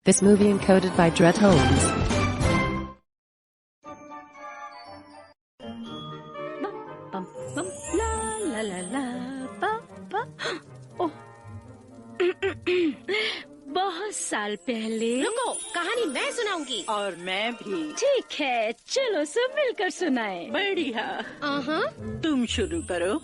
This movie encoded by Dred Holmes. Bum, bum, la la la la ba ba ओह बहुत साल पहले। रुको, कहानी मैं सुनाऊंगी। और मैं भी। ठीक है, चलो सब मिलकर सुनाएं। बढ़िया। तुम शुरू करो।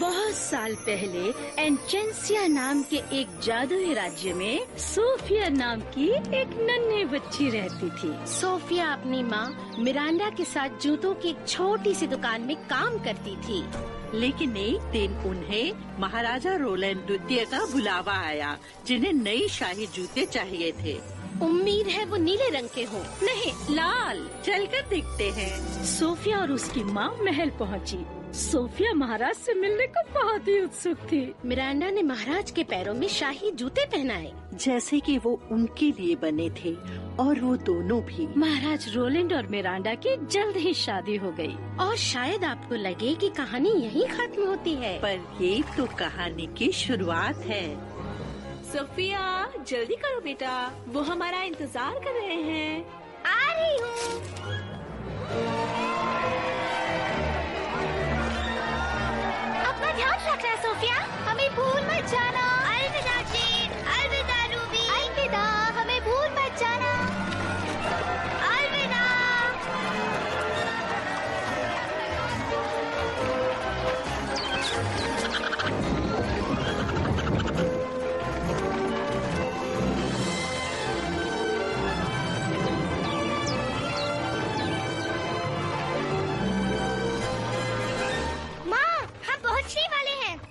बहुत साल पहले एंचेंसिया नाम के एक जादुई राज्य में सोफिया नाम की एक नन्ही बच्ची रहती थी। सोफिया अपनी माँ मिरांडा के साथ जूतों की एक छोटी सी दुकान में काम करती थी। लेकिन एक दिन उन्हें महाराजा रोलैंड द्वितीय का बुलावा आया, जिन्हें नई शाही जूते चाहिए थे। उम्मीद है वो नीले रंग के हों। नहीं, लाल। चलकर देखते हैं। सोफिया और उसकी माँ महल पहुँची। सोफिया महाराज से मिलने को बहुत ही उत्सुक थी। मिरांडा ने महाराज के पैरों में शाही जूते पहनाए, जैसे कि वो उनके लिए बने थे, और वो दोनों भी। महाराज रोलैंड और मिरांडा की जल्द ही शादी हो गई। और शायद आपको लगे कि कहानी यहीं खत्म होती है, पर ये तो कहानी की शुरुआत है। सोफिया, जल्दी करो बेटा, वो हमारा इंतजार कर रहे हैं। आ रही हूँ। अपना ध्यान रखना सोफिया, हमें भूल मत जाना। अलविदा जेन, अलविदा रूबी, अलविदा, हमें भूल मत जाना। अलविदा।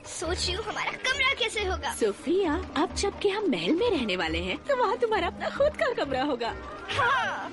सोच रही हूँ हमारा कमरा कैसे होगा। सोफिया, अब जबकि हम महल में रहने वाले हैं, तो वहाँ तुम्हारा अपना खुद का कमरा होगा। हाँ।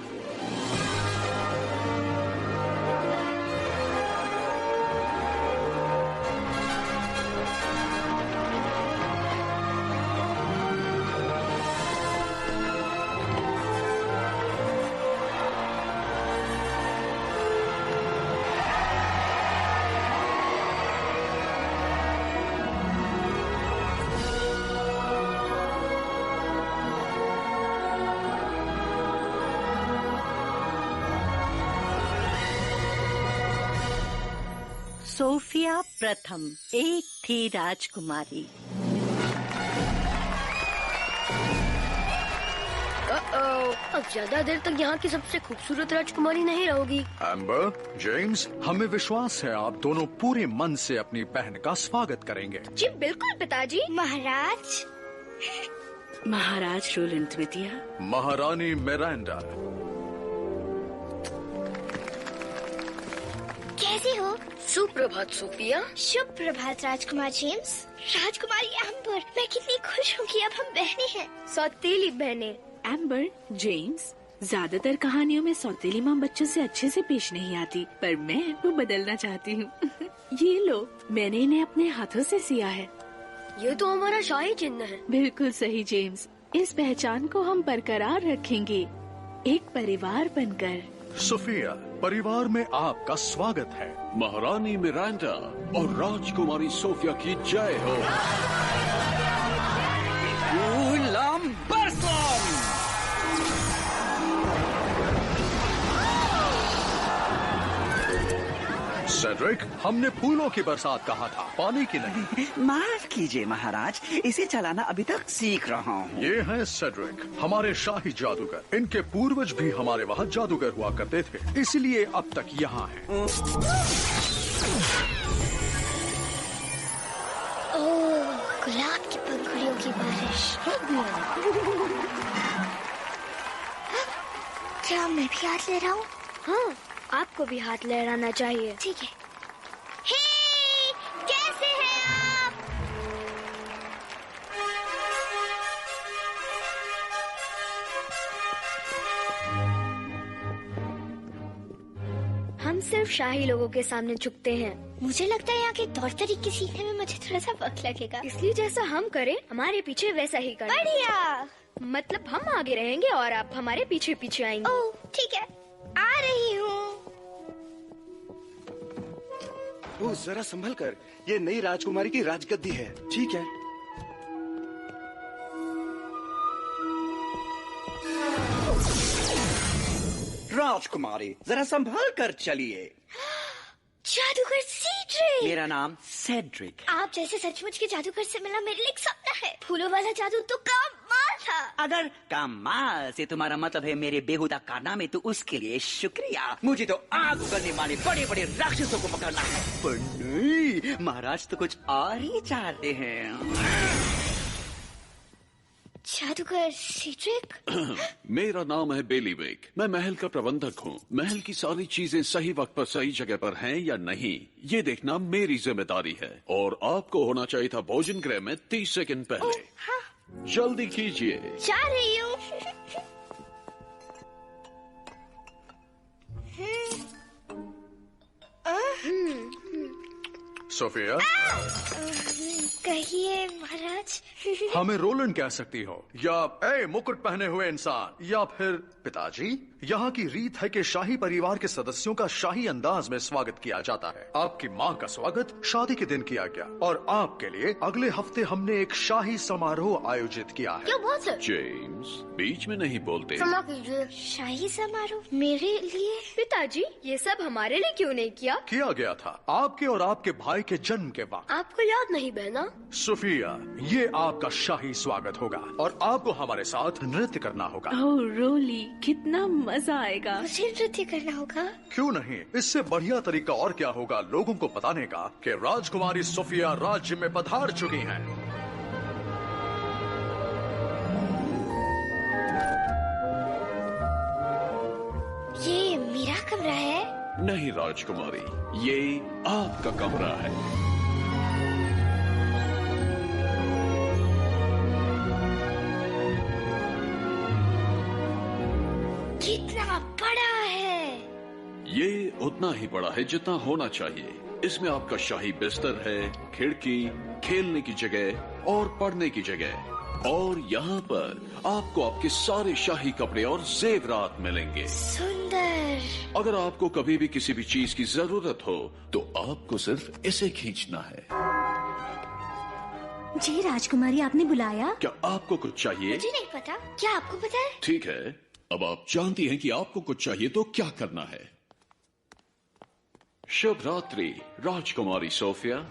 सोफिया प्रथम एक थी राजकुमारी। अब ज्यादा देर तक यहाँ की सबसे खूबसूरत राजकुमारी नहीं रहोगी। एम्बर, जेम्स, हमें विश्वास है आप दोनों पूरे मन से अपनी बहन का स्वागत करेंगे। जी बिल्कुल पिताजी। महाराज। महाराज रोलैंड द्वितीय। महारानी मिरांडा। कैसी हो? सुप्रभात सोफिया। शुभ प्रभात राजकुमार जेम्स। राजकुमारी एम्बर, मैं कितनी खुश हूँ कि अब हम बहनें हैं। सौतेली बहनें। एम्बर, जेम्स, ज्यादातर कहानियों में सौतेली माँ बच्चों से अच्छे से पेश नहीं आती, पर मैं वो बदलना चाहती हूँ। ये लो, मैंने इन्हें अपने हाथों से सिया है। ये तो हमारा शाही चिन्ह है। बिल्कुल सही जेम्स, इस पहचान को हम बरकरार रखेंगे, एक परिवार बनकर। सोफिया, परिवार में आपका स्वागत है। महारानी मिरांडा और राजकुमारी सोफिया की जय हो। सेड्रिक, हमने फूलों की बरसात कहा था, पानी की नहीं। माफ कीजिए महाराज, इसे चलाना अभी तक सीख रहा हूँ। ये हैं सेड्रिक, हमारे शाही जादूगर। इनके पूर्वज भी हमारे वहाँ जादूगर हुआ करते थे, इसलिए अब तक यहाँ हैं। ओह, गुलाब की पंखुड़ियों की बारिश। क्या मैं भी हाथ ले रहा हूँ? हाँ, आपको भी हाथ लहराना चाहिए। ठीक है। हे, कैसे हैं आप? हम सिर्फ शाही लोगों के सामने झुकते हैं। मुझे लगता है यहाँ के तौर तरीके सीखने में मुझे थोड़ा सा वक्त लगेगा, इसलिए जैसा हम करें हमारे पीछे वैसा ही करें। बढ़िया। मतलब हम आगे रहेंगे और आप हमारे पीछे पीछे आएंगे। ओह, ठीक है, आ रही हूँ। जरा संभल कर, ये नई राजकुमारी की राजगद्दी है। ठीक है। राजकुमारी, जरा संभाल कर चलिए। जादूगर सीड्रिक। मेरा नाम सेड्रिक। आप जैसे सचमुच के जादूगर से मिलना मेरे लिए एक सपना है। फूलों वाला जादू तो कमाल था। अगर कमाल से तुम्हारा मतलब है मेरे बेहुदा कारनामे, तो उसके लिए शुक्रिया। मुझे तो आग उगलने वाले बड़े बड़े राक्षसों को पकड़ना है। पर नहीं, महाराज तो कुछ और ही चाहते हैं। जादूगर सीड्रिक। मेरा नाम है बेलीवेक। मैं महल का प्रबंधक हूँ। महल की सारी चीजें सही वक्त पर सही जगह पर हैं या नहीं, ये देखना मेरी जिम्मेदारी है। और आपको होना चाहिए था भोजन गृह में 30 सेकंड पहले। हाँ। जल्दी कीजिए। जा रही हूँ। सोफिया, कहिए महाराज। हमें रोलन कह सकती हो, या मुकुट पहने हुए इंसान, या फिर पिताजी। यहाँ की रीत है कि शाही परिवार के सदस्यों का शाही अंदाज में स्वागत किया जाता है। आपकी माँ का स्वागत शादी के दिन किया गया, और आपके लिए अगले हफ्ते हमने एक शाही समारोह आयोजित किया है। क्यों बोल सर? जेम्स, बीच में नहीं बोलते। क्षमा कीजिए। शाही समारोह मेरे लिए? पिताजी, ये सब हमारे लिए क्यों नहीं किया गया था आपके और आपके भाई के जन्म के वक्त। आपको याद नहीं बहना? सोफिया, ये आपका शाही स्वागत होगा और आपको हमारे साथ नृत्य करना होगा। ओह रोली, कितना मजा आएगा। मुझे नृत्य करना होगा? क्यों नहीं, इससे बढ़िया तरीका और क्या होगा लोगों को बताने का कि राजकुमारी सोफिया राज्य में पधार चुकी हैं। ये मेरा कमरा है? नहीं राजकुमारी, ये आपका कमरा है। कितना बड़ा है? ये उतना ही बड़ा है जितना होना चाहिए। इसमें आपका शाही बिस्तर है, खिड़की, खेलने की जगह और पढ़ने की जगह। और यहाँ पर आपको आपके सारे शाही कपड़े और जेवरात मिलेंगे। सुंदर। अगर आपको कभी भी किसी भी चीज की जरूरत हो तो आपको सिर्फ इसे खींचना है। जी राजकुमारी, आपने बुलाया? क्या आपको कुछ चाहिए? मुझे नहीं पता। क्या आपको पता है? ठीक है, अब आप जानती हैं कि आपको कुछ चाहिए तो क्या करना है। शुभ रात्रि राजकुमारी सोफिया।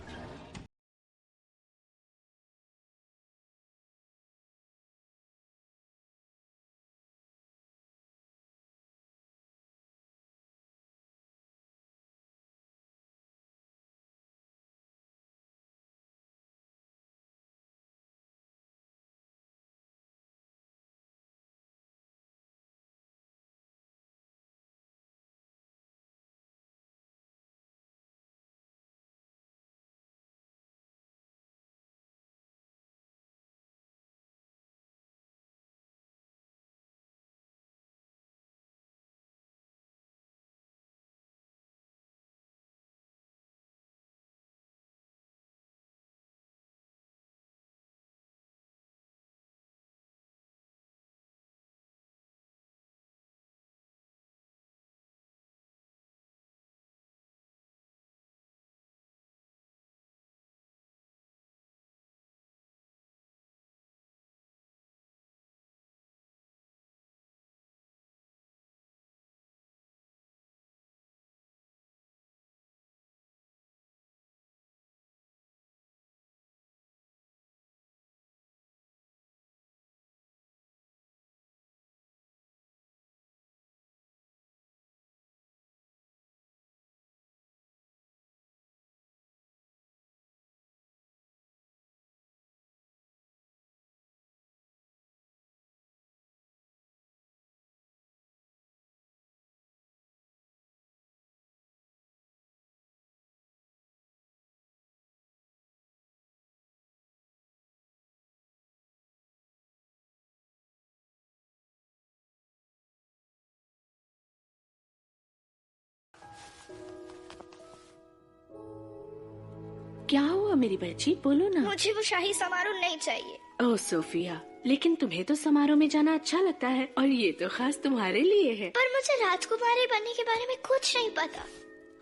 क्या हुआ मेरी बच्ची, बोलो ना। मुझे वो शाही समारोह नहीं चाहिए। ओह सोफिया, लेकिन तुम्हें तो समारोह में जाना अच्छा लगता है और ये तो खास तुम्हारे लिए है। पर मुझे राजकुमारी बनने के बारे में कुछ नहीं पता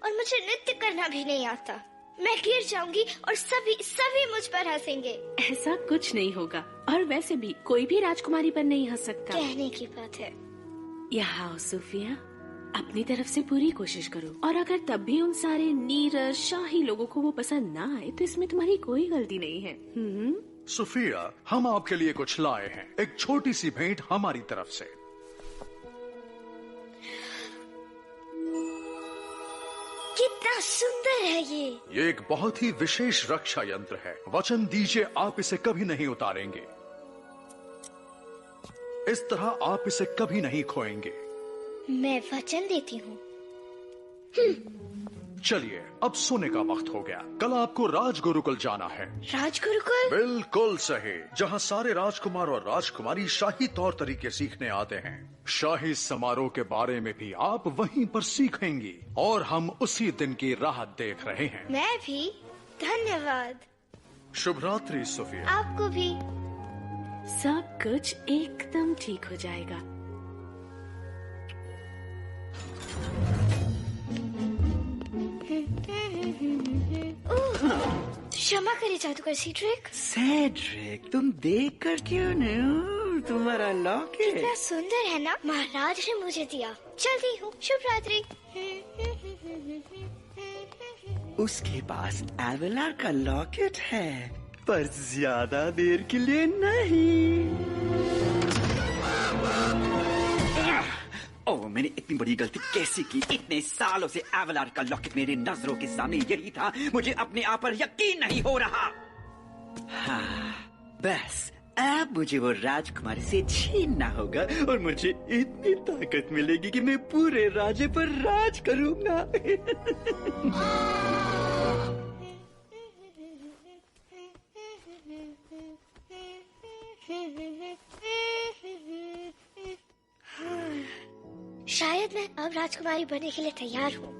और मुझे नृत्य करना भी नहीं आता। मैं गिर जाऊंगी और सभी मुझ पर हंसेंगे। ऐसा कुछ नहीं होगा, और वैसे भी कोई भी राजकुमारी पर नहीं हंस सकता। कहने की बात है। यहाँ आओ सोफिया। अपनी तरफ से पूरी कोशिश करो, और अगर तब भी उन सारे नीरस शाही लोगों को वो पसंद ना आए तो इसमें तुम्हारी कोई गलती नहीं है। सोफिया, हम आपके लिए कुछ लाए हैं, एक छोटी सी भेंट हमारी तरफ से। कितना सुंदर है ये एक बहुत ही विशेष रक्षा यंत्र है। वचन दीजिए आप इसे कभी नहीं उतारेंगे। इस तरह आप इसे कभी नहीं खोएंगे। मैं वचन देती हूँ। चलिए, अब सोने का वक्त हो गया। कल आपको राजगुरुकुल जाना है। राजगुरुकुल? बिल्कुल सही, जहाँ सारे राजकुमार और राजकुमारी शाही तौर तरीके सीखने आते हैं। शाही समारोह के बारे में भी आप वहीं पर सीखेंगी, और हम उसी दिन की राह देख रहे हैं। मैं भी। धन्यवाद। शुभ रात्रि सोफिया। आपको भी। सब कुछ एकदम ठीक हो जाएगा। क्षमा करे जादूगर सीड्रिक। सेड्रिक, तुम देख कर क्यों नहीं? तुम्हारा लॉकेट कितना सुंदर है ना? महाराज ने मुझे दिया। चलती हूँ। शुभ रात्रि। उसके पास एवेलार का लॉकेट है, पर ज्यादा देर के लिए नहीं। ओह, मैंने इतनी बड़ी गलती कैसे की? इतने सालों से एवेलार का लॉकेट मेरे नजरों के सामने यही था। मुझे अपने आप पर यकीन नहीं हो रहा। हाँ, बस अब मुझे वो राजकुमारी से छीनना होगा, और मुझे इतनी ताकत मिलेगी कि मैं पूरे राज्य पर राज करूंगा। शायद मैं अब राजकुमारी बनने के लिए तैयार हूँ।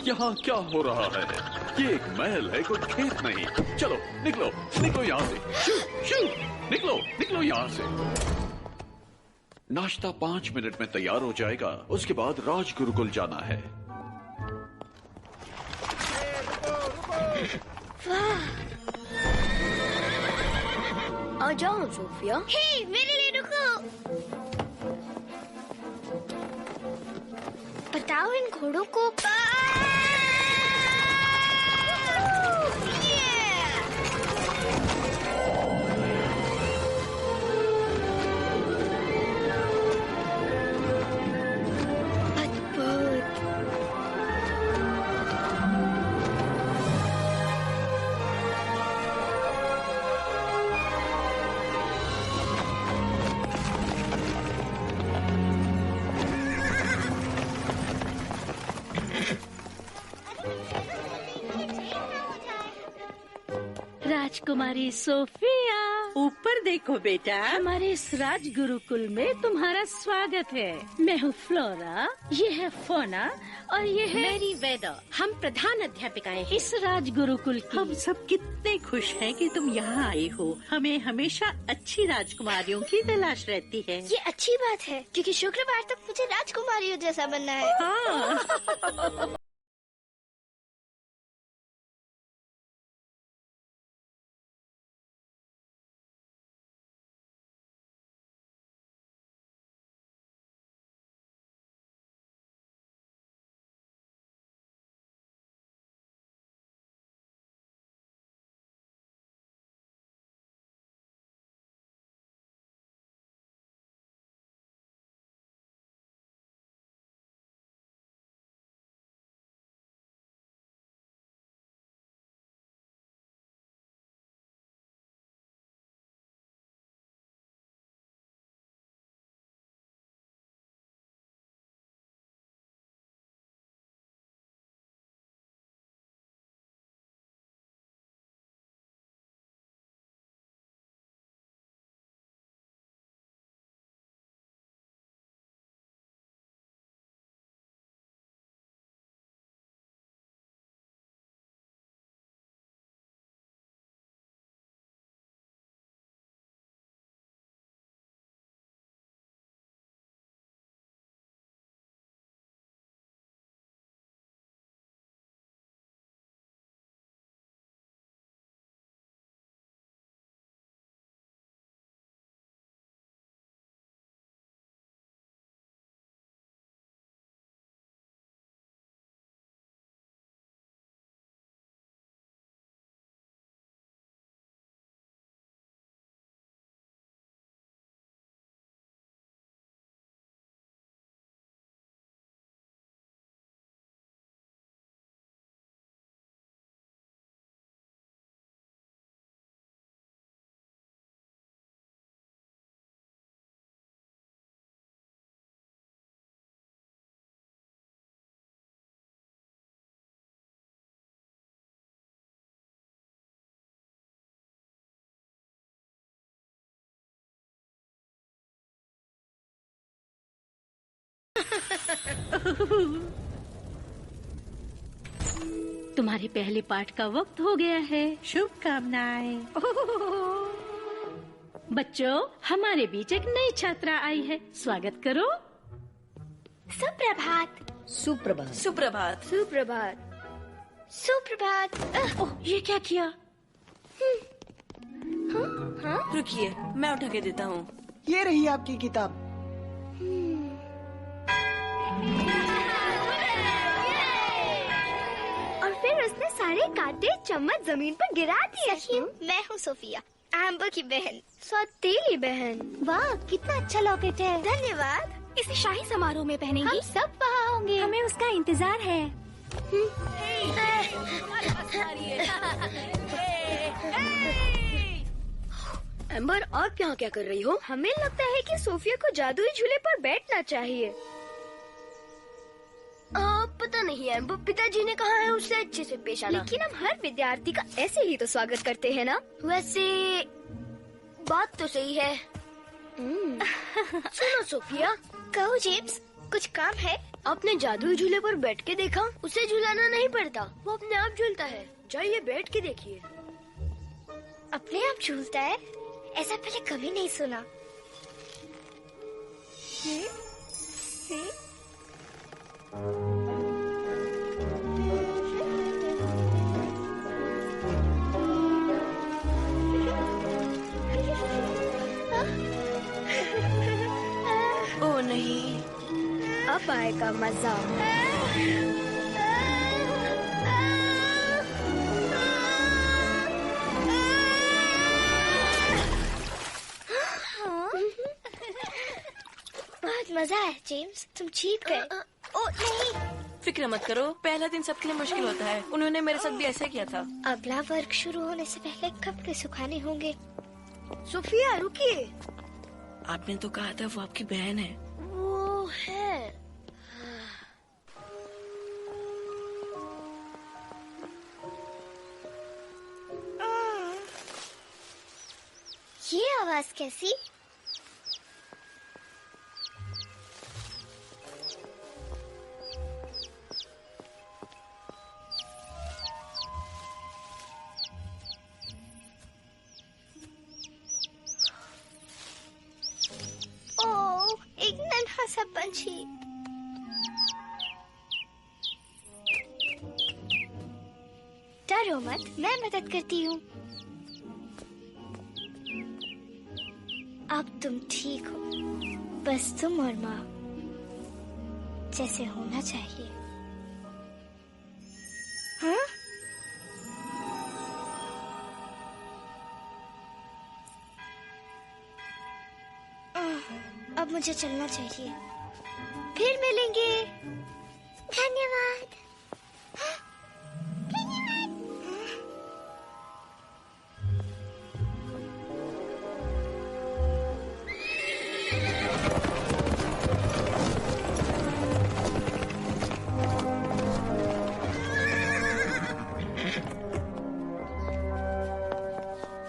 यहाँ क्या हो रहा है? ये एक महल है, कोई खेत नहीं। चलो निकलो, निकलो यहाँ से। शू, शू, निकलो, निकलो यहाँ से। नाश्ता 5 मिनट में तैयार हो जाएगा। उसके बाद राजगुरुकुल जाना है। आ जाओ सोफिया। हे, मेरे लिए रुको। बताओ इन घोड़ों को। राजकुमारी सोफिया, ऊपर देखो बेटा। हमारे इस राज गुरुकुल में तुम्हारा स्वागत है। मैं हूँ फ्लोरा, ये है फोना, और ये है मेरी वेदा। हम प्रधान अध्यापिकाएं हैं। इस राज गुरुकुल की। हम सब कितने खुश हैं कि तुम यहाँ आई हो। हमें हमेशा अच्छी राजकुमारियों की तलाश रहती है। ये अच्छी बात है, क्योंकि शुक्रवार तक मुझे राजकुमारियों जैसा बनना है। हाँ। तुम्हारे पहले पाठ का वक्त हो गया है। शुभकामनाएं। बच्चों, हमारे बीच एक नई छात्रा आई है, स्वागत करो। सुप्रभात। सुप्रभात। सुप्रभात। सुप्रभात। सुप्रभात। ओह, ये क्या किया? हाँ? रुकिए, मैं उठा के देता हूँ। ये रही आपकी किताब। और फिर उसने सारे कांटे चम्मच जमीन पर गिरा दिए। मैं हूँ सोफिया, एम्बर की बहन, सौतेली बहन। वाह, कितना अच्छा लॉकेट है। धन्यवाद। इसे शाही समारोह में पहनेंगी। हम सब वहाँ होंगे। हमें उसका इंतजार है। एम्बर, आप यहाँ क्या कर रही हो? हमें लगता है कि सोफिया को जादुई झूले पर बैठना चाहिए। पता नहीं एम्बर, पिताजी ने कहा है उससे अच्छे से पेश आना। लेकिन हम हर विद्यार्थी का ऐसे ही तो स्वागत करते हैं ना? वैसे बात तो सही है। सुनो सोफिया। कहो जेम्स, कुछ काम है? आपने जादुई झूले पर बैठ के देखा? उसे झूलाना नहीं पड़ता, वो अपने आप झूलता है। जाइए बैठ के देखिए। अपने आप झूलता है? ऐसा पहले कभी नहीं सुना। ओह नहीं, अब आएगा मजा। बहुत मजा है जेम्स, तुम जीत गए। ओ नहीं, फिक्र मत करो, पहला दिन सबके लिए मुश्किल होता है। उन्होंने मेरे साथ भी ऐसे किया था। अगला वर्ग शुरू होने से पहले कपड़े सुखाने होंगे। सोफिया रुकिए। आपने तो कहा था वो आपकी बहन है। वो है। ये आवाज कैसी? एक नन्हा सा पंछी। डरो मत, मैं मदद करती हूँ। अब तुम ठीक हो, बस तुम और माँ जैसे होना चाहिए। हाँ? अब मुझे चलना चाहिए, फिर मिलेंगे। धन्यवाद।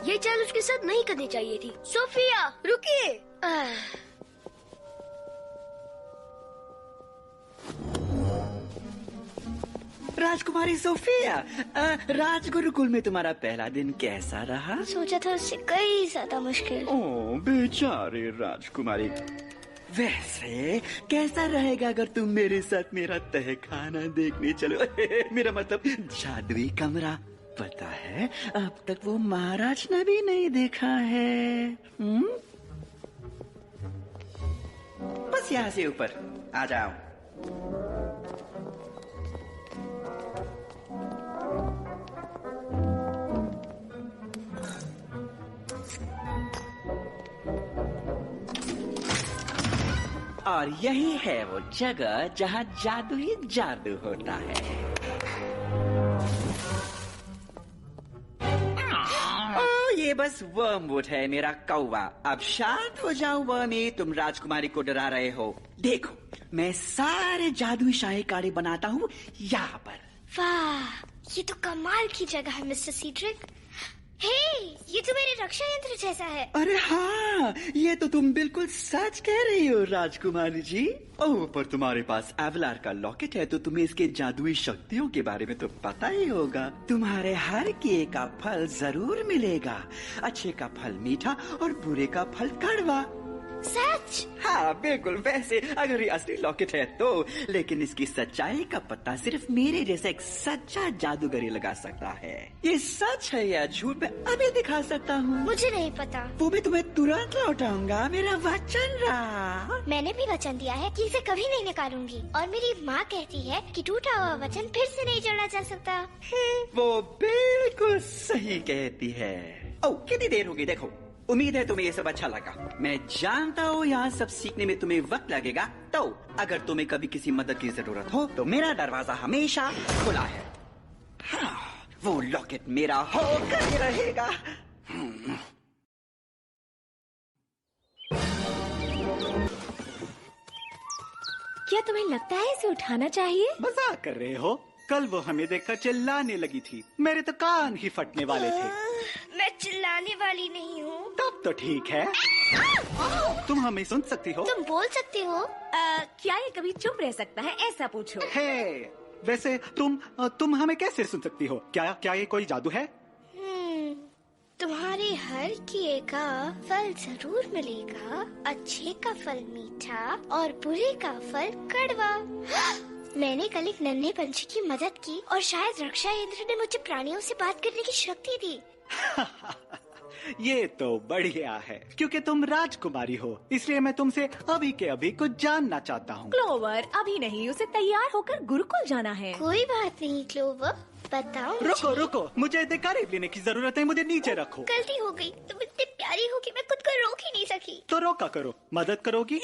ये चाल उसके साथ नहीं करनी चाहिए थी। सोफिया रुकिए। राजकुमारी सोफिया, राजगुरुकुल में तुम्हारा पहला दिन कैसा रहा? सोचा था उससे कई ज्यादा मुश्किल। ओह बेचारे राजकुमारी। वैसे कैसा रहेगा अगर तुम मेरे साथ मेरा तहखाना देखने चलो? मेरा मतलब जादुई कमरा। पता है अब तक वो महाराज ने भी नहीं देखा है। बस यहाँ से ऊपर आ जाओ। और यही है वो जगह जहाँ जादू ही जादू होता है। ये बस वर्मवुड है मेरा कौवा। अब शांत हो जाओ वर्मी, तुम राजकुमारी को डरा रहे हो। देखो मैं सारे जादुई शाही काढ़े बनाता हूँ यहाँ पर। वाह, ये तो कमाल की जगह है मिस्टर सीड्रिक। हे, ये तो मेरे रक्षा यंत्र जैसा है। अरे हाँ, ये तो तुम बिल्कुल सच कह रही हो राजकुमारी जी। ओह, पर तुम्हारे पास एवलार का लॉकेट है तो तुम्हें इसके जादुई शक्तियों के बारे में तो पता ही होगा। तुम्हारे हर किए का फल जरूर मिलेगा। अच्छे का फल मीठा और बुरे का फल कड़वा। सच? हाँ बिल्कुल। वैसे अगर ये असली लॉकेट है तो, लेकिन इसकी सच्चाई का पता सिर्फ मेरे जैसा एक सच्चा जादूगर ही लगा सकता है। ये सच है या झूठ मैं अभी दिखा सकता हूँ। मुझे नहीं पता। वो भी तुम्हें तुरंत लौटाऊंगा, मेरा वचन रहा। मैंने भी वचन दिया है कि इसे कभी नहीं निकालूंगी, और मेरी माँ कहती है कि टूटा हुआ वचन फिर से नहीं जोड़ा जा सकता। वो बिल्कुल सही कहती है। ओह, कितनी देर होगी देखो। उम्मीद है तुम्हें ये सब अच्छा लगा। मैं जानता हूँ यहाँ सब सीखने में तुम्हें वक्त लगेगा, तो अगर तुम्हें कभी किसी मदद की जरूरत हो तो मेरा दरवाजा हमेशा खुला है। हाँ, वो लॉकेट मेरा होकर ही रहेगा। क्या तुम्हें लगता है इसे उठाना चाहिए? मजाक कर रहे हो? कल वो हमें देखकर चिल्लाने लगी थी, मेरे तो कान ही फटने वाले थे। मैं चिल्लाने वाली नहीं हूँ। तब तो ठीक है। तुम हमें सुन सकती हो? तुम बोल सकती हो। क्या ये कभी चुप रह सकता है, ऐसा पूछो। हे, वैसे तुम हमें कैसे सुन सकती हो? क्या ये कोई जादू है? तुम्हारे हर किए का फल जरूर मिलेगा। अच्छे का फल मीठा और बुरे का फल कड़वा। मैंने कल एक नन्हे पंछी की मदद की और शायद रक्षा यंत्र ने मुझे प्राणियों से बात करने की शक्ति दी। ये तो बढ़िया है, क्योंकि तुम राजकुमारी हो, इसलिए मैं तुमसे अभी के अभी कुछ जानना चाहता हूँ। क्लोवर, अभी नहीं, उसे तैयार होकर गुरुकुल जाना है। कोई बात नहीं क्लोवर, बताओ। रुको, मुझे करीब लेने की जरूरत है, मुझे नीचे रखो। गलती हो गई, तुम इतनी प्यारी हो कि मैं खुद को रोक ही नहीं सकी। तो रोका करो, मदद करोगी?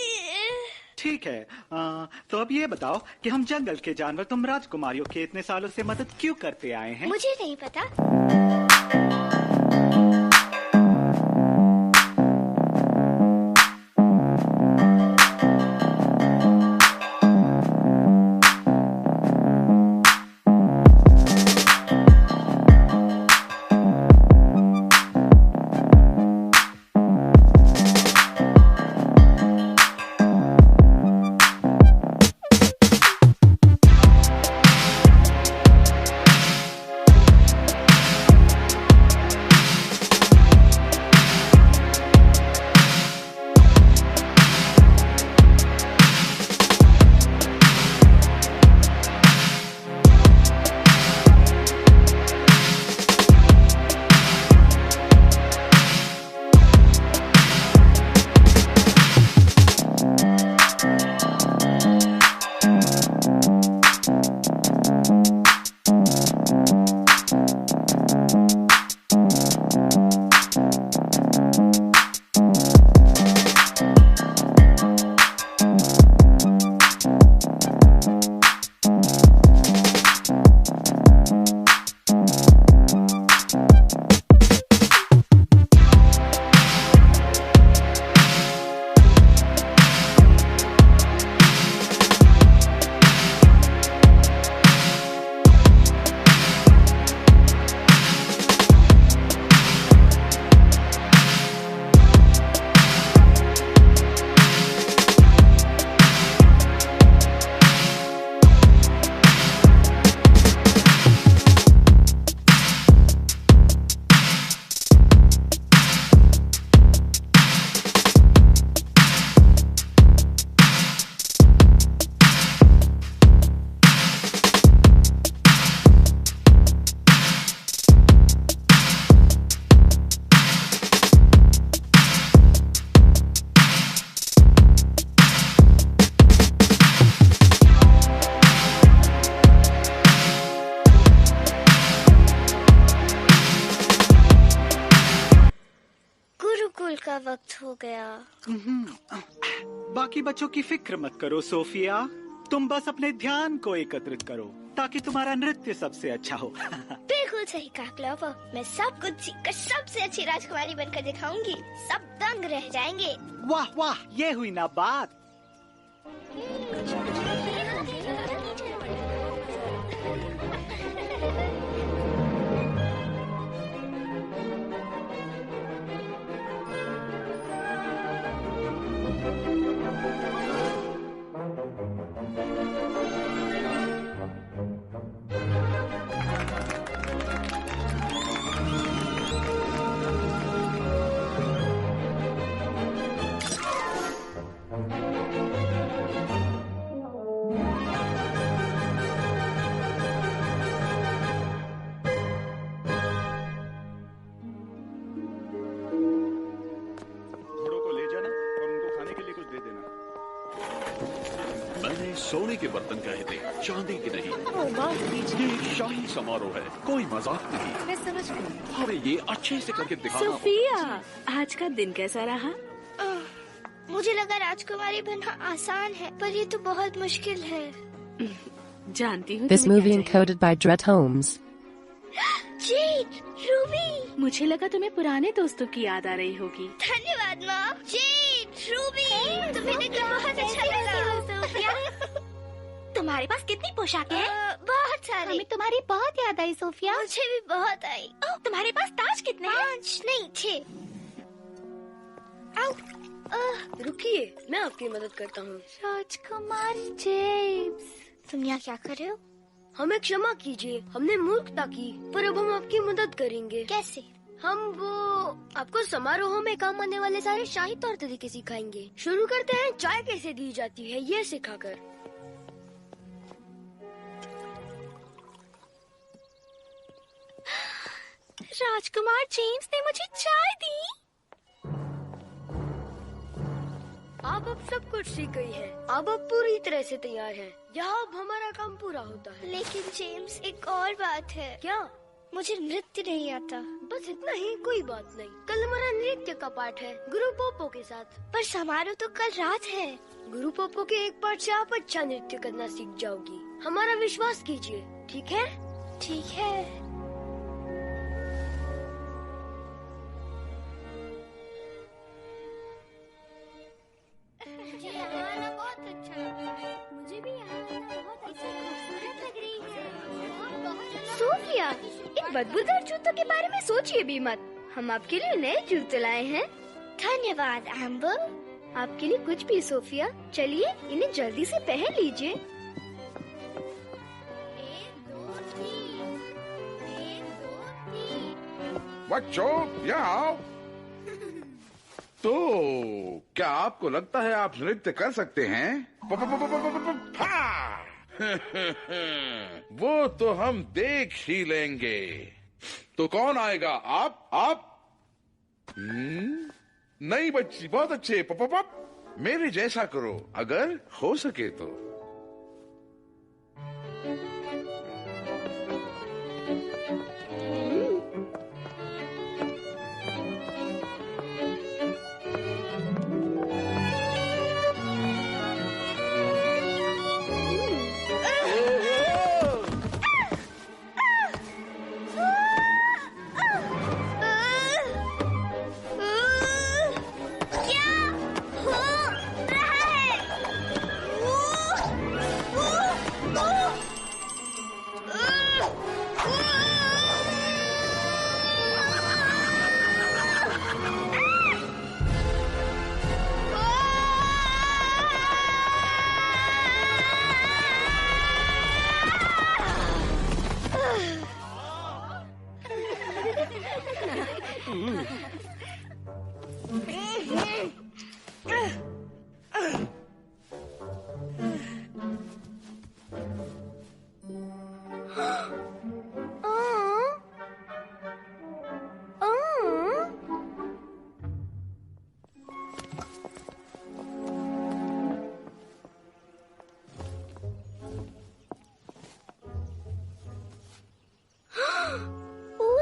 ठीक है। तो अब ये बताओ कि हम जंगल के जानवर तुम राजकुमारियों के इतने सालों से मदद क्यों करते आए हैं? मुझे नहीं पता। का वक्त हो गया। बाकी बच्चों की फिक्र मत करो सोफिया, तुम बस अपने ध्यान को एकत्रित करो ताकि तुम्हारा नृत्य सबसे अच्छा हो। बिल्कुल सही कहा क्लोवर, मैं सब कुछ सीखकर सबसे अच्छी राजकुमारी बनकर दिखाऊंगी। सब दंग रह जाएंगे। वाह वाह, ये हुई ना बात। सोने के बर्तन कहे थे, चांदी के नहीं। ये एक शाही समारोह है, कोई मजाक नहीं। मैं समझ गई। अरे ये अच्छे से करके दिखाना। सोफिया, आज का दिन कैसा रहा? मुझे लगा राजकुमारी बनना आसान है, पर ये तो बहुत मुश्किल है। जानती हूँ। This movie encoded by Dret Holmes. Z, Ruby. मुझे लगा तुम्हें पुराने दोस्तों की याद आ रही होगी। धन्यवाद माँ। जेड, रूबी, तुम्हें देखकर बहुत अच्छा लगा। तुम्हारे पास कितनी पोशाकें हैं? बहुत सारी। हमें तुम्हारी बहुत याद आई सोफिया। मुझे भी बहुत आई। तुम्हारे पास ताज कितने हैं? 5 नहीं 6। रुकिए, मैं आपकी मदद करता हूँ। राजकुमारी जेम्स, तुम यहाँ क्या कर रहे हो? हमें क्षमा कीजिए, हमने मूर्खता की, पर अब हम आपकी मदद करेंगे। कैसे? हम आपको समारोह में काम आने वाले सारे शाही तौर तरीके सिखाएंगे। शुरू करते हैं चाय कैसे दी जाती है ये सिखाकर। राजकुमार जेम्स ने मुझे चाय दी। आप अब सब कुछ सीख गई हैं। अब पूरी तरह से तैयार हैं। यहाँ अब हमारा काम पूरा होता है। लेकिन जेम्स, एक और बात है। क्या? मुझे नृत्य नहीं आता। बस इतना ही, कोई बात नहीं। कल हमारा नृत्य का पाठ है गुरु पोपो के साथ। पर समारोह तो कल रात है। गुरु पोपो के एक पाठ से आप अच्छा नृत्य करना सीख जाओगी। हमारा विश्वास कीजिए, ठीक है? ठीक है। बहुत अच्छा है। मुझे भी यहाँ बहुत अच्छा खूबसूरत लग रही है। सोफिया, इन बदबूदार जूतों के बारे में सोचिए भी मत। हम आपके लिए नए जूते लाए हैं। धन्यवाद एम्बर। आपके लिए कुछ भी सोफिया। चलिए इन्हें जल्दी से पहन लीजिए। 1 2 3 1 2 3। बच्चों यहाँ आओ। तो क्या आपको लगता है आप नृत्य कर सकते हैं? वो तो हम देख ही लेंगे। तो कौन आएगा? आप? नहीं बच्ची, बहुत अच्छे। पप मेरे जैसा करो अगर हो सके तो।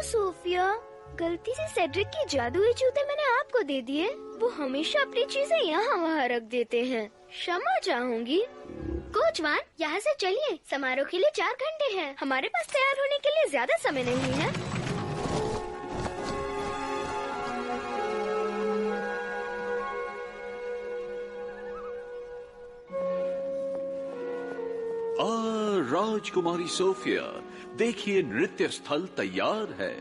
सोफिया, गलती से सेड्रिक के जादुई जूते मैंने आपको दे दिए। वो हमेशा अपनी चीजें यहाँ वहाँ रख देते हैं। क्षमा चाहूंगी। कोचवान, यहाँ से चलिए। समारोह के लिए 4 घंटे हैं। हमारे पास तैयार होने के लिए ज्यादा समय नहीं है। राजकुमारी सोफिया, देखिए नृत्य स्थल तैयार है।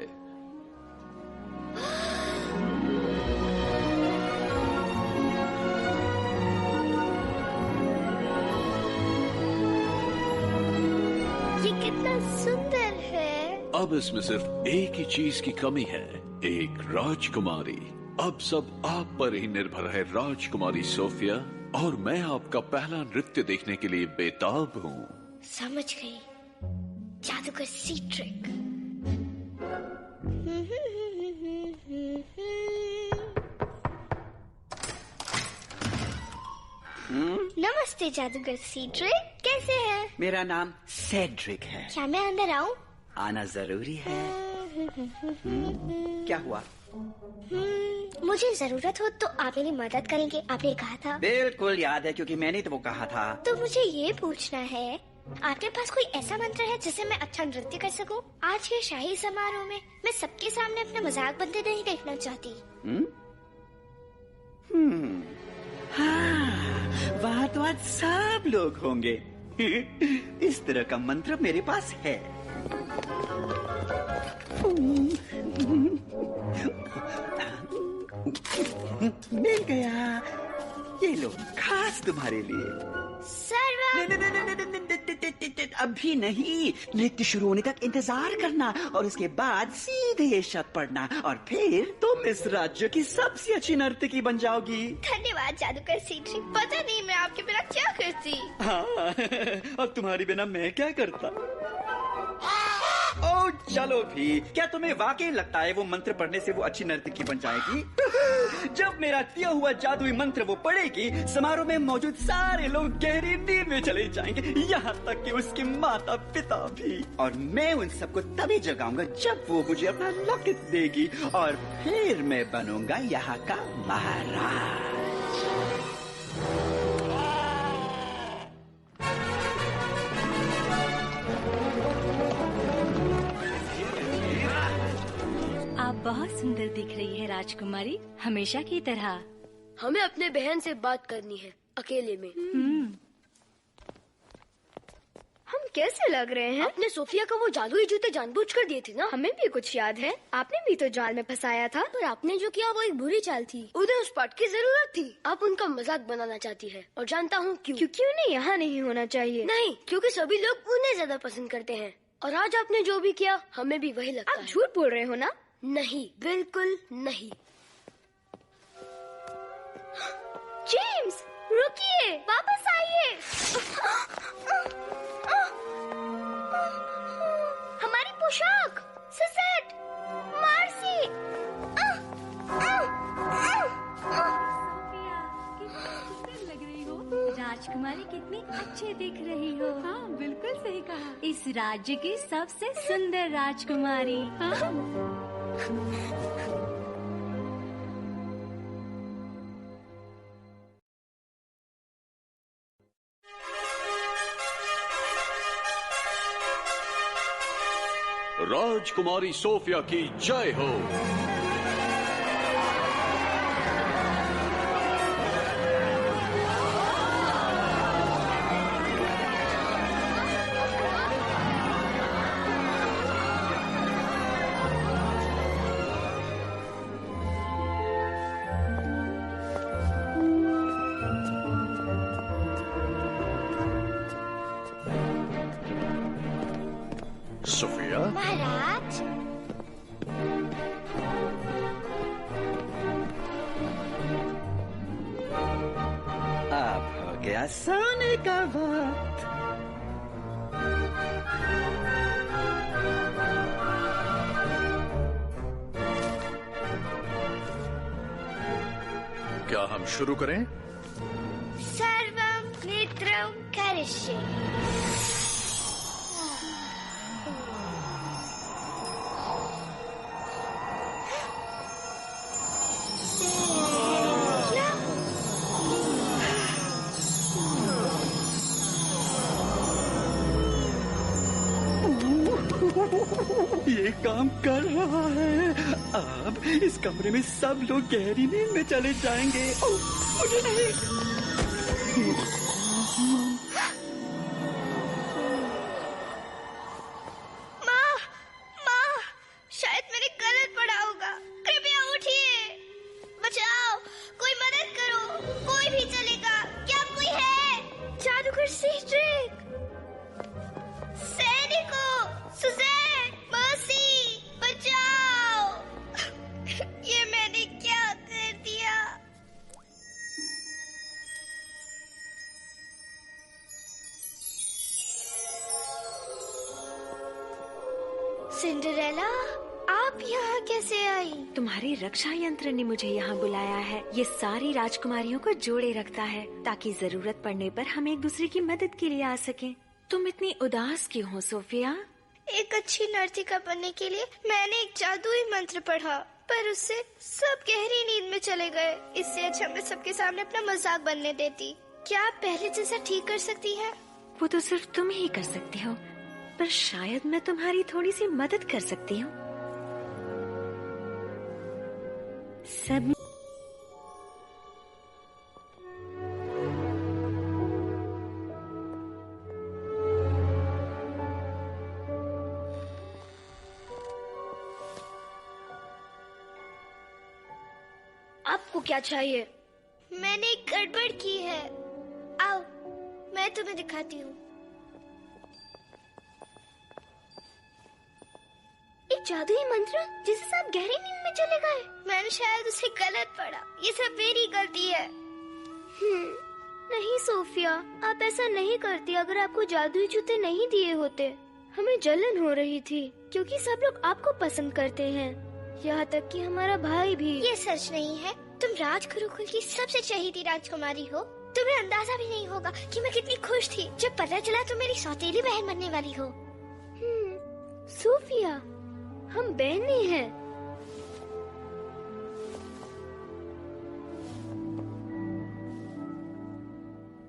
ये कितना सुंदर है। अब इसमें सिर्फ एक ही चीज की कमी है, एक राजकुमारी। अब सब आप पर ही निर्भर है राजकुमारी सोफिया, और मैं आपका पहला नृत्य देखने के लिए बेताब हूँ। समझ गई। जादूगर सेड्रिक। नमस्ते जादूगर सीड्रिक, कैसे हैं? मेरा नाम सेड्रिक है। क्या मैं अंदर आऊं? आना जरूरी है। क्या हुआ? मुझे जरूरत हो तो आप मेरी मदद करेंगे, आपने कहा था। बिल्कुल याद है, क्योंकि मैंने तो वो कहा था। तो मुझे ये पूछना है, आपके पास कोई ऐसा मंत्र है जिससे मैं अच्छा नृत्य कर सकूं? आज के शाही समारोह में मैं सबके सामने अपना मजाक बनते नहीं देखना चाहती। हाँ, वहाँ तो आज सब लोग होंगे। इस तरह का मंत्र मेरे पास है। मिल गया, ये लो, खास तुम्हारे लिए। अभी नहीं, नृत्य शुरू होने तक इंतजार करना और उसके बाद सीधे ये शब्द पढ़ना और फिर तुम इस राज्य की सबसे अच्छी नर्तकी बन जाओगी। धन्यवाद जादूगर सीड्रिक, पता नहीं मैं आपके बिना क्या करती। हाँ, और तुम्हारी बिना मैं क्या करता। ओह चलो भी, क्या तुम्हें वाकई लगता है वो मंत्र पढ़ने से वो अच्छी नर्तकी बन जाएगी? जब मेरा दिया हुआ जादुई मंत्र वो पढ़ेगी, समारोह में मौजूद सारे लोग गहरी नींद में चले जाएंगे, यहाँ तक कि उसके माता पिता भी। और मैं उन सबको तभी जगाऊंगा जब वो मुझे अपना लॉकेट देगी और फिर मैं बनूंगा यहाँ का महाराज। आप बहुत सुंदर दिख रही है राजकुमारी, हमेशा की तरह। हमें अपने बहन से बात करनी है, अकेले में। हम कैसे लग रहे हैं? आपने सोफिया को वो जादुई जूते जानबूझकर दिए थे ना? हमें भी कुछ याद है, आपने भी तो जाल में फंसाया था। पर आपने जो किया वो एक बुरी चाल थी। उन्हें उस पार्ट की जरूरत थी। आप उनका मजाक बनाना चाहती है और जानता हूँ क्यों। क्योंकि उन्हें यहाँ नहीं होना चाहिए। नहीं, क्योंकि सभी लोग उन्हें ज्यादा पसंद करते हैं और आज आपने जो भी किया हमें भी वही लगता है। आप झूठ बोल रहे हो ना? नहीं, बिल्कुल नहीं। जेम्स, रुकिए, वापस आइए। हमारी पोशाक, सुसेट, मार्सी। लग रही हो राजकुमारी, कितनी अच्छी दिख रही हो। हाँ, बिल्कुल सही कहा। इस राज्य की सबसे सुंदर राजकुमारी। हाँ। राजकुमारी सोफिया की जय हो। सोफिया, महाराज, अब हो गया सोने का वक्त। क्या हम शुरू करें? सर्वम नेत्रम करिष्ये। ये काम कर रहा है। अब इस कमरे में सब लोग गहरी नींद में चले जाएंगे। मुझे नहीं। माँ, शायद मैंने गलत पढ़ा होगा। कृपया उठिए, बचाओ, कोई मदद करो, कोई भी चलेगा। क्या कोई है? जादूगर सीड्रिक, सैनिको, सुसेन, मर्सी, बचाओ। ये मैंने क्या कर दिया? सिंड्रेला, आप यहाँ कैसे आई? तुम्हारी रक्षा यंत्र ने मुझे यहाँ बुलाया है। ये सारी राजकुमारियों को जोड़े रखता है ताकि जरूरत पड़ने पर हम एक दूसरे की मदद के लिए आ सकें। तुम इतनी उदास क्यों हो सोफिया? एक अच्छी नर्तिका बनने के लिए मैंने एक जादुई मंत्र पढ़ा, पर उससे सब गहरी नींद में चले गए। इससे अच्छा मैं सबके सामने अपना मजाक बनने देती। क्या आप पहले जैसा ठीक कर सकती हैं? वो तो सिर्फ तुम ही कर सकती हो, पर शायद मैं तुम्हारी थोड़ी सी मदद कर सकती हूँ। सब आपको क्या चाहिए? मैंने एक गड़बड़ की है। आओ, मैं तुम्हें दिखाती हूँ। एक जादुई मंत्र जिससे आप गहरी नींद में चले गए। मैंने शायद उसे गलत पढ़ा। ये सब मेरी गलती है। नहीं सोफिया, आप ऐसा नहीं करती अगर आपको जादुई जूते नहीं दिए होते। हमें जलन हो रही थी क्योंकि सब लोग आपको पसंद करते हैं, यहाँ तक कि हमारा भाई भी। ये सच नहीं है। तुम राजगुरुकुल की सबसे चहेती राजकुमारी हो। तुम्हें अंदाजा भी नहीं होगा कि मैं कितनी खुश थी जब पता चला तुम मेरी सौतेली बहन बनने वाली हो। सोफिया, हम बहनें हैं।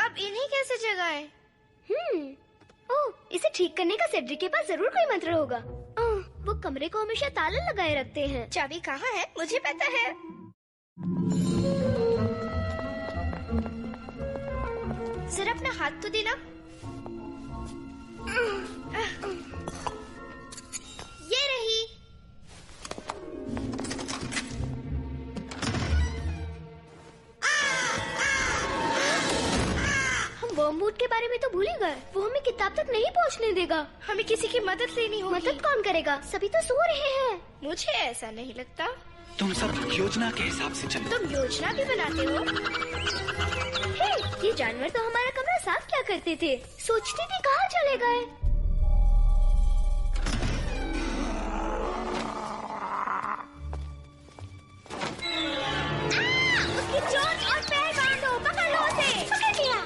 अब इन्हें कैसे जगाएं? ओह, इसे ठीक करने का सेड्रिक के पास जरूर कोई मंत्र होगा। वो कमरे को हमेशा ताला लगाए रखते हैं। चाबी कहाँ है? मुझे पता है। जरा अपना हाथ तो देना। ये रही। हम वर्मवुड के बारे में तो भूल ही गए। वो हमें किताब तक नहीं पहुंचने देगा। हमें किसी की मदद लेनी होगी। मदद कौन करेगा? सभी तो सो रहे हैं। मुझे ऐसा नहीं लगता। तुम सब योजना के हिसाब से चलो। तुम योजना भी बनाते हो? हे, ये जानवर तो हमारा कमरा साफ क्या करते थे? सोचती थी कहाँ चले गए। उसकी चोंच और पैर बांधो। पकड़ लो उसे। पकड़ लिया।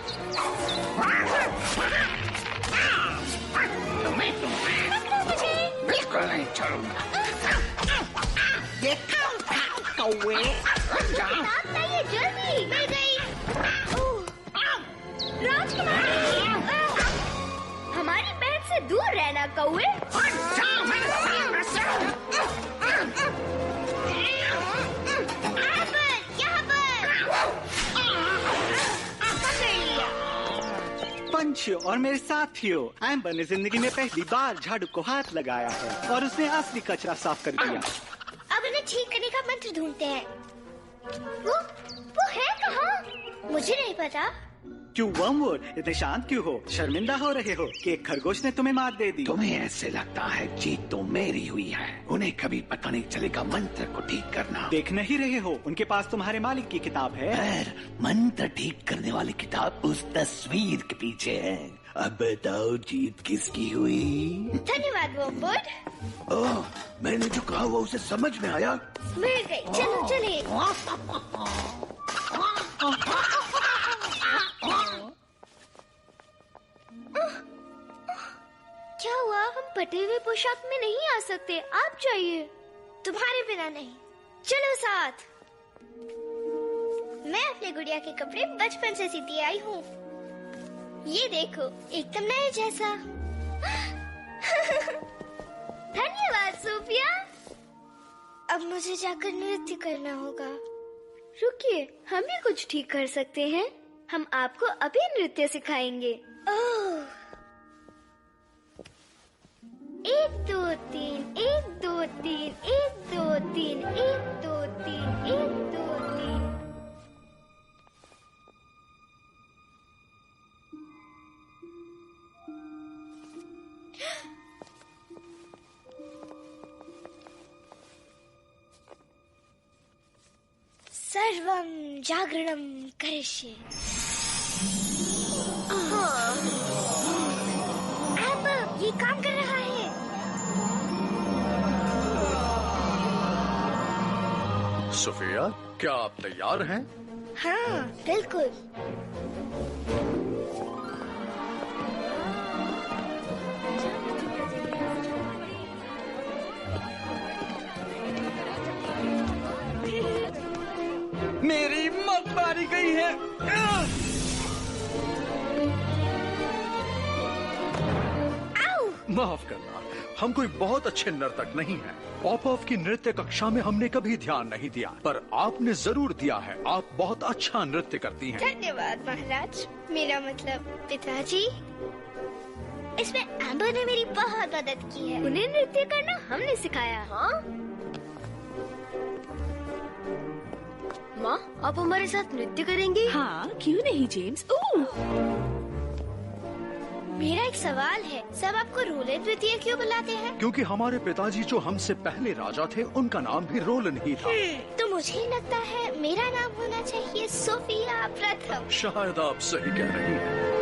पकड़ो मुझे। बिल्कुल नहीं छोड़ूंगा। कौवे, किताब चाहिए जल्दी। मिल गई। राजकुमारी, हमारी बहन से दूर रहना कौवे। यहाँ पर। पकड़ लिया। पंछियों और मेरे साथियों, एम्बर ने जिंदगी में पहली बार झाड़ू को हाथ लगाया है और उसने असली कचरा साफ कर दिया। अब इन्हें ठीक करने का मंत्र ढूंढते हैं। वो है कहाँ? मुझे नहीं पता। क्यों वर्मवुड, इतने शांत क्यों हो? शर्मिंदा हो रहे हो कि एक खरगोश ने तुम्हें मात दे दी? तुम्हें ऐसे लगता है जीत तो मेरी हुई है। उन्हें कभी पता नहीं चलेगा मंत्र को ठीक करना। देख नहीं रहे हो उनके पास तुम्हारे मालिक की किताब है। मंत्र ठीक करने वाली किताब उस तस्वीर के पीछे है। अब बताओ जीत किसकी हुई? धन्यवाद वर्मवुड। ओह, मैंने जो कहा वो उसे समझ में आया। मिल गई। चलो चले। क्या हुआ? हम पटे हुए पोशाक में नहीं आ सकते। आप जाइए। तुम्हारे बिना नहीं। चलो साथ। मैं अपने गुड़िया के कपड़े बचपन से सीती आई हूँ। ये देखो, एकदम नए जैसा। धन्यवाद सोफिया। अब मुझे जाकर नृत्य करना होगा। रुकिए, हम भी कुछ ठीक कर सकते हैं। हम आपको अभी नृत्य सिखाएंगे। ओह, 1 2 3 1 2 3 1 2 3 1 2 3 1 2 3। सर्वं जागरणं करिष्ये। अब ये काम कर रहा है। सोफिया, क्या आप तैयार हैं? हाँ, बिल्कुल। मेरी मत मारी गई है। माफ करना, हम कोई बहुत अच्छे नर्तक नहीं हैं। पॉपऑफ की नृत्य कक्षा में हमने कभी ध्यान नहीं दिया, पर आपने जरूर दिया है। आप बहुत अच्छा नृत्य करती हैं। धन्यवाद महाराज, मेरा मतलब पिताजी। इसमें एम्बर ने मेरी बहुत मदद की है। उन्हें नृत्य करना हमने सिखाया। हाँ माँ, आप हमारे साथ नृत्य करेंगे? हाँ, क्यों नहीं जेम्स। मेरा एक सवाल है, सब आपको रोलन द्वितीय क्यों बुलाते हैं? क्योंकि हमारे पिताजी जो हमसे पहले राजा थे, उनका नाम भी रोलन ही था। तो मुझे लगता है मेरा नाम होना चाहिए सोफिया प्रथम। शायद आप सही कह रही हैं।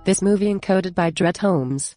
This movie encoded by Dret Holmes.